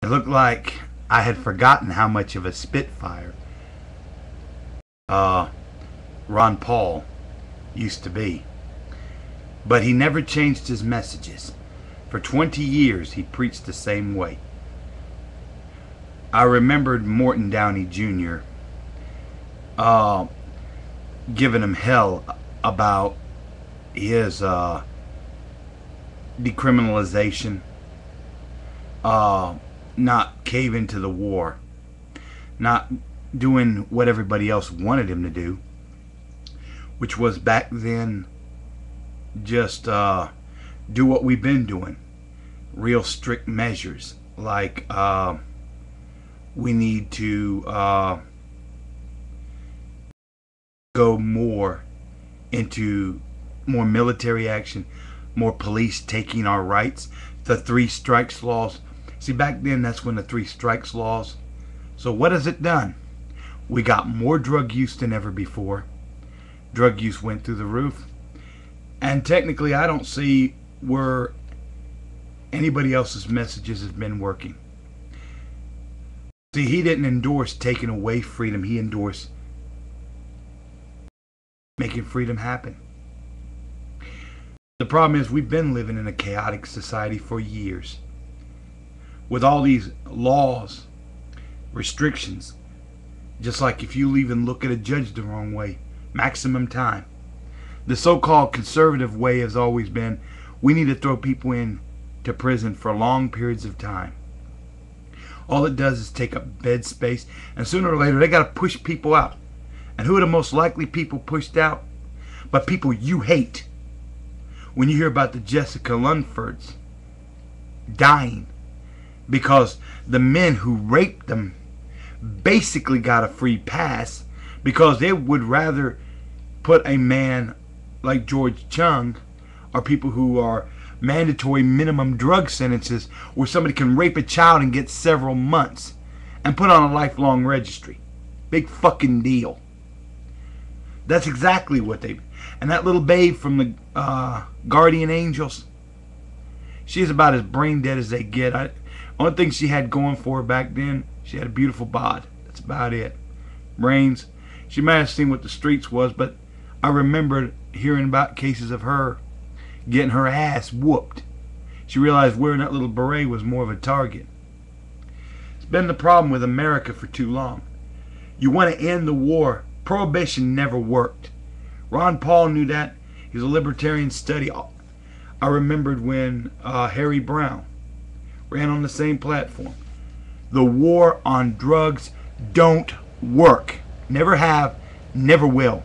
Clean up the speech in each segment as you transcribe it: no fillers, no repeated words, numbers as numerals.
It looked like I had forgotten how much of a spitfire uh, Ron Paul used to be. But he never changed his messages. For 20 years he preached the same way. I remembered Morton Downey Jr. Giving him hell about his decriminalization, not caving to the war, not doing what everybody else wanted him to do, which was back then just do what we've been doing. Real strict measures like we need to go more into more military action, more police taking our rights, the three strikes laws. See, back then that's when the three strikes laws. So what has it done? We got more drug use than ever before. Drug use went through the roof. And technically I don't see where anybody else's messages have been working. See, he didn't endorse taking away freedom. He endorsed making freedom happen. The problem is we've been living in a chaotic society for years. With all these laws, restrictions, just like if you leave and look at a judge the wrong way, maximum time. The so-called conservative way has always been, we need to throw people in to prison for long periods of time. All it does is take up bed space, and sooner or later they got to push people out. And who are the most likely people pushed out? But people you hate. When you hear about the Jessica Lunfords dying because the men who raped them basically got a free pass because they would rather put a man like George Chung, or people who are mandatory minimum drug sentences where somebody can rape a child and get several months and put on a lifelong registry. Big fucking deal. That's exactly what they... And that little babe from the Guardian Angels, she's about as brain dead as they get. Only thing she had going for her back then, she had a beautiful bod. That's about it. Brains. She might have seen what the streets was, but I remembered hearing about cases of her getting her ass whooped. She realized wearing that little beret was more of a target. It's been the problem with America for too long. You want to end the war. Prohibition never worked. Ron Paul knew that. He's a libertarian study. I remembered when Harry Brown ran on the same platform. The war on drugs don't work. Never have, never will.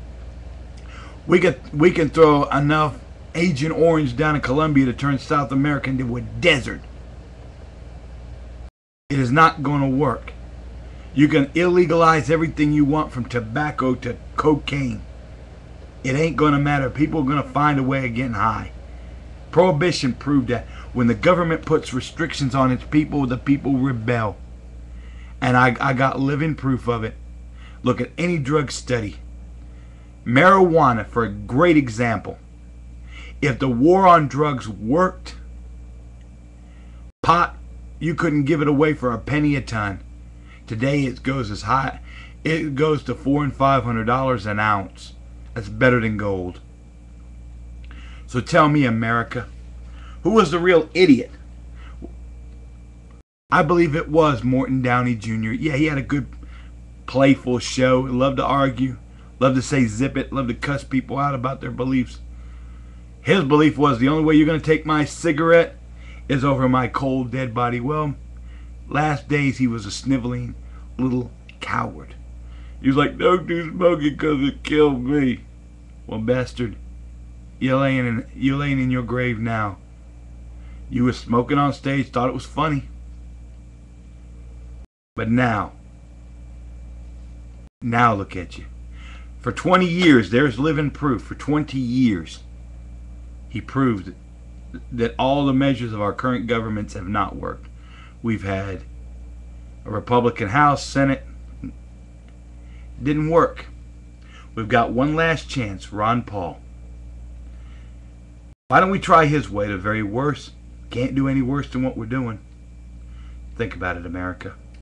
We can throw enough Agent Orange down in Colombia to turn South America into a desert. It is not going to work. You can illegalize everything you want from tobacco to cocaine. It ain't going to matter. People are going to find a way of getting high. Prohibition proved that. When the government puts restrictions on its people, the people rebel. And I got living proof of it. Look at any drug study. Marijuana, for a great example. If the war on drugs worked, pot, you couldn't give it away for a penny a ton. Today it goes as high, it goes to $400 and $500 an ounce. That's better than gold. So tell me, America, who was the real idiot? I believe it was Morton Downey Jr. Yeah, he had a good, playful show. Loved to argue. Loved to say zip it. Loved to cuss people out about their beliefs. His belief was the only way you're going to take my cigarette is over my cold, dead body. Well, last days he was a sniveling little coward. He was like, don't do smoking because it killed me. Well, bastard, you're laying in your grave now. You was smoking on stage, thought it was funny. But now look at you. For 20 years, there's living proof. For 20 years, he proved that all the measures of our current governments have not worked. We've had a Republican House, Senate. Didn't work. We've got one last chance, Ron Paul. Why don't we try his way? The very worst. Can't do any worse than what we're doing. Think about it, America.